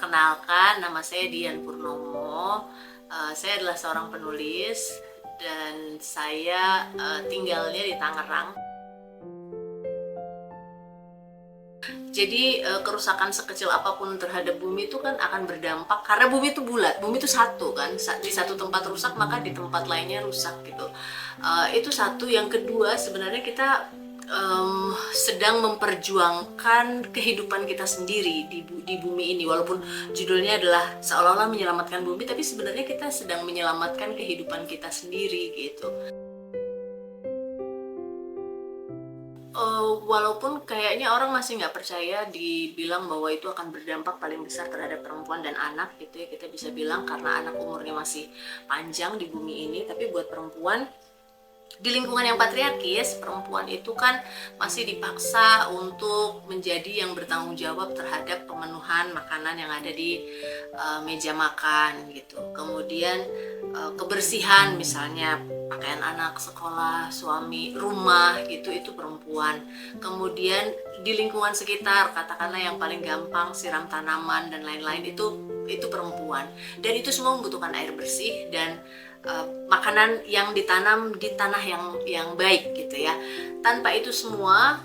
Perkenalkan, nama saya Dian Purnomo. Saya adalah seorang penulis dan saya tinggalnya di Tangerang. Jadi kerusakan sekecil apapun terhadap bumi itu kan akan berdampak karena bumi itu bulat, bumi itu satu kan. Di satu tempat rusak maka di tempat lainnya rusak gitu. Itu satu. Yang kedua, sebenarnya kita sedang memperjuangkan kehidupan kita sendiri di bumi ini. Walaupun judulnya adalah seolah-olah menyelamatkan bumi, tapi sebenarnya kita sedang menyelamatkan kehidupan kita sendiri gitu. Walaupun kayaknya orang masih nggak percaya dibilang bahwa itu akan berdampak paling besar terhadap perempuan dan anak gitu ya, kita bisa bilang karena anak umurnya masih panjang di bumi ini. Tapi buat perempuan di lingkungan yang patriarkis, perempuan itu kan masih dipaksa untuk menjadi yang bertanggung jawab terhadap pemenuhan makanan yang ada di meja makan gitu. Kemudian kebersihan, misalnya pakaian anak, sekolah, suami, rumah gitu, itu perempuan. Kemudian di lingkungan sekitar, katakanlah yang paling gampang siram tanaman dan lain-lain, itu perempuan. Dan itu semua membutuhkan air bersih dan makanan yang ditanam di tanah yang baik gitu ya. Tanpa itu semua,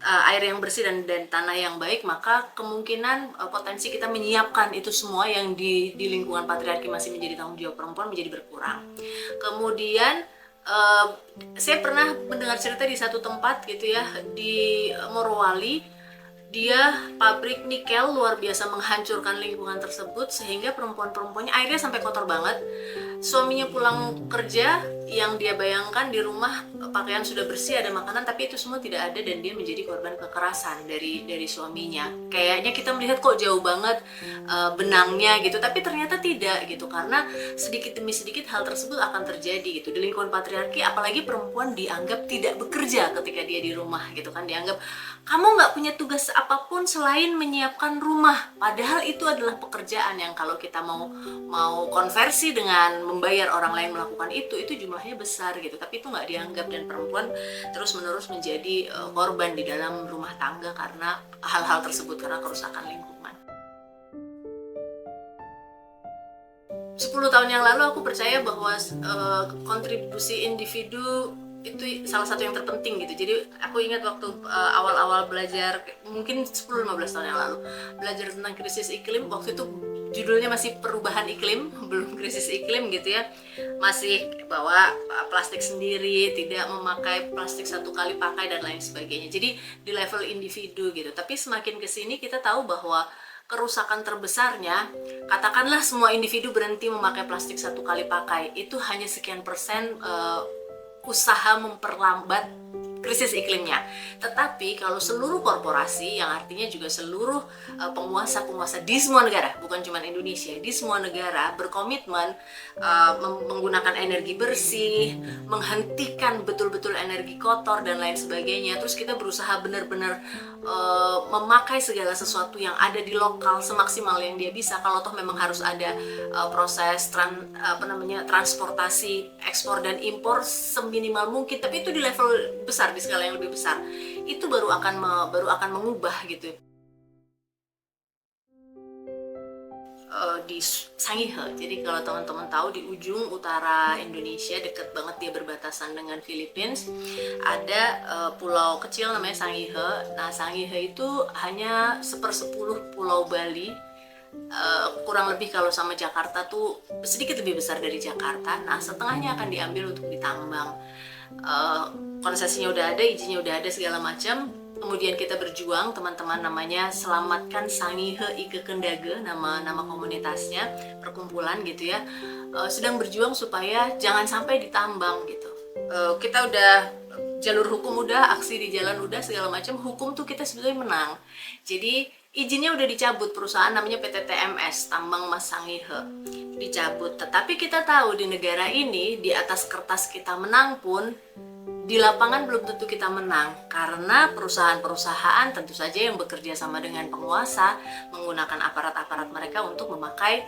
air yang bersih dan tanah yang baik, maka kemungkinan potensi kita menyiapkan itu semua yang di lingkungan patriarki masih menjadi tanggung jawab perempuan menjadi berkurang. Kemudian saya pernah mendengar cerita di satu tempat gitu ya, di Morowali. Dia pabrik nikel luar biasa menghancurkan lingkungan tersebut sehingga perempuan-perempuannya airnya sampai kotor banget. Suaminya pulang kerja, yang dia bayangkan di rumah pakaian sudah bersih, ada makanan, tapi itu semua tidak ada dan dia menjadi korban kekerasan dari suaminya. Kayaknya kita melihat kok jauh banget benangnya gitu, tapi ternyata tidak gitu, karena sedikit demi sedikit hal tersebut akan terjadi gitu. Di lingkungan patriarki apalagi perempuan dianggap tidak bekerja ketika dia di rumah gitu kan, dianggap kamu nggak punya tugas apapun selain menyiapkan rumah, padahal itu adalah pekerjaan yang kalau kita mau konversi dengan membayar orang lain melakukan itu jumlahnya besar gitu, tapi itu nggak dianggap dan perempuan terus menerus menjadi korban di dalam rumah tangga karena hal-hal tersebut, karena kerusakan lingkungan. 10 tahun yang lalu aku percaya bahwa kontribusi individu itu salah satu yang terpenting gitu. Jadi aku ingat waktu awal-awal belajar, mungkin 10-15 tahun yang lalu, belajar tentang krisis iklim. Waktu itu judulnya masih perubahan iklim, belum krisis iklim gitu ya. Masih bawa plastik sendiri, tidak memakai plastik satu kali pakai dan lain sebagainya. Jadi di level individu gitu. Tapi semakin kesini kita tahu bahwa kerusakan terbesarnya, katakanlah semua individu berhenti memakai plastik satu kali pakai, itu hanya sekian persen usaha memperlambat krisis iklimnya. Tetapi kalau seluruh korporasi, yang artinya juga seluruh penguasa-penguasa di semua negara, bukan cuma Indonesia, di semua negara berkomitmen menggunakan energi bersih, menghentikan betul-betul energi kotor dan lain sebagainya. Terus kita berusaha benar-benar memakai segala sesuatu yang ada di lokal semaksimal yang dia bisa. Kalau toh memang harus ada proses transportasi ekspor dan impor seminimal mungkin, tapi itu di level besar, di skala yang lebih besar, itu baru akan mengubah gitu. Di Sangihe, jadi kalau teman-teman tahu, di ujung utara Indonesia, deket banget dia berbatasan dengan Filipina, ada pulau kecil namanya Sangihe. Nah, Sangihe itu hanya 1/10 pulau Bali. Kurang lebih kalau sama Jakarta tuh sedikit lebih besar dari Jakarta. Nah, setengahnya akan diambil untuk ditambang. Konsesinya udah ada, izinnya udah ada, segala macam. Kemudian kita berjuang, teman-teman, namanya Selamatkan Sangihe Ike Kendage, nama komunitasnya, perkumpulan gitu ya, sedang berjuang supaya jangan sampai ditambang gitu. Kita udah jalur hukum udah, aksi di jalan udah, segala macam, hukum tuh kita sebetulnya menang. Jadi izinnya udah dicabut, perusahaan namanya PT TMS, Tambang Mas Sangihe, dicabut. Tetapi kita tahu di negara ini, di atas kertas kita menang pun, di lapangan belum tentu kita menang, karena perusahaan-perusahaan tentu saja yang bekerja sama dengan penguasa menggunakan aparat-aparat mereka untuk memakai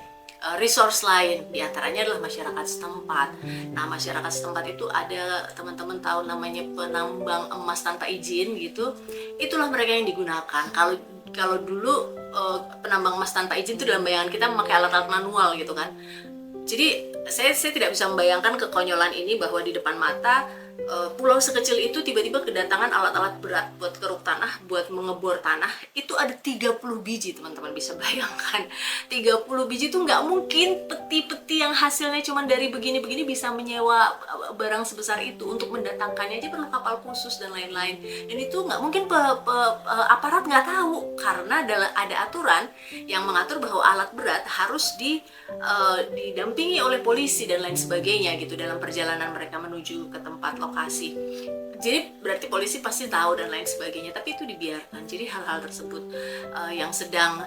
resource lain, diantaranya adalah masyarakat setempat. Nah, masyarakat setempat itu ada, teman-teman tahu namanya penambang emas tanpa izin gitu, itulah mereka yang digunakan. Kalau dulu penambang emas tanpa izin itu dalam bayangan kita memakai alat-alat manual gitu kan. Jadi saya tidak bisa membayangkan kekonyolan ini bahwa di depan mata pulau sekecil itu tiba-tiba kedatangan alat-alat berat buat keruk tanah, buat mengebor tanah. Itu ada 30 biji, teman-teman bisa bayangkan. 30 biji itu nggak mungkin peti-peti yang hasilnya cuma dari begini-begini bisa menyewa barang sebesar itu. Untuk mendatangkannya aja perlu kapal khusus dan lain-lain. Dan itu nggak mungkin aparat nggak tahu, karena ada aturan yang mengatur bahwa alat berat harus didampingi oleh polisi dan lain sebagainya gitu dalam perjalanan mereka menuju ke tempat lokasi. Jadi berarti polisi pasti tahu dan lain sebagainya, tapi itu dibiarkan. Jadi hal-hal tersebut yang sedang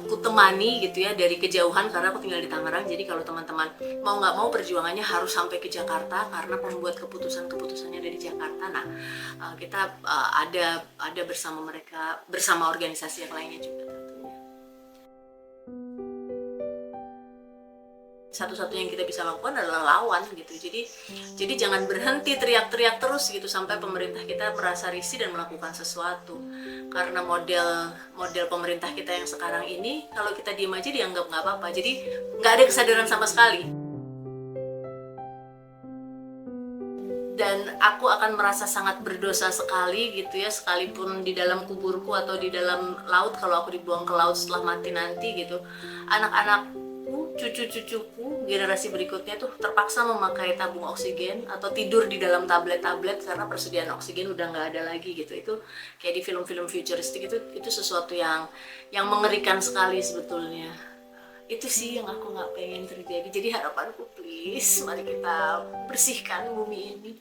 kutemani gitu ya dari kejauhan, karena aku tinggal di Tangerang. Jadi kalau teman-teman mau nggak mau perjuangannya harus sampai ke Jakarta karena pembuat keputusannya dari Jakarta. Nah, kita ada bersama mereka, bersama organisasi yang lainnya juga tentunya. Satu-satunya yang kita bisa lakukan adalah lawan gitu. Jadi jangan berhenti teriak-teriak terus gitu sampai pemerintah kita merasa risih dan melakukan sesuatu. Karena model pemerintah kita yang sekarang ini, kalau kita diem aja dianggap nggak apa-apa. Jadi nggak ada kesadaran sama sekali. Dan aku akan merasa sangat berdosa sekali gitu ya, sekalipun di dalam kuburku atau di dalam laut, kalau aku dibuang ke laut setelah mati nanti gitu, anak-anakku, cucu-cucuku, generasi berikutnya tuh terpaksa memakai tabung oksigen atau tidur di dalam tablet-tablet karena persediaan oksigen udah nggak ada lagi gitu. Itu kayak di film-film futuristik, itu sesuatu yang mengerikan sekali sebetulnya. Itu sih yang aku nggak pengen terjadi. Jadi harapanku, please mari kita bersihkan bumi ini.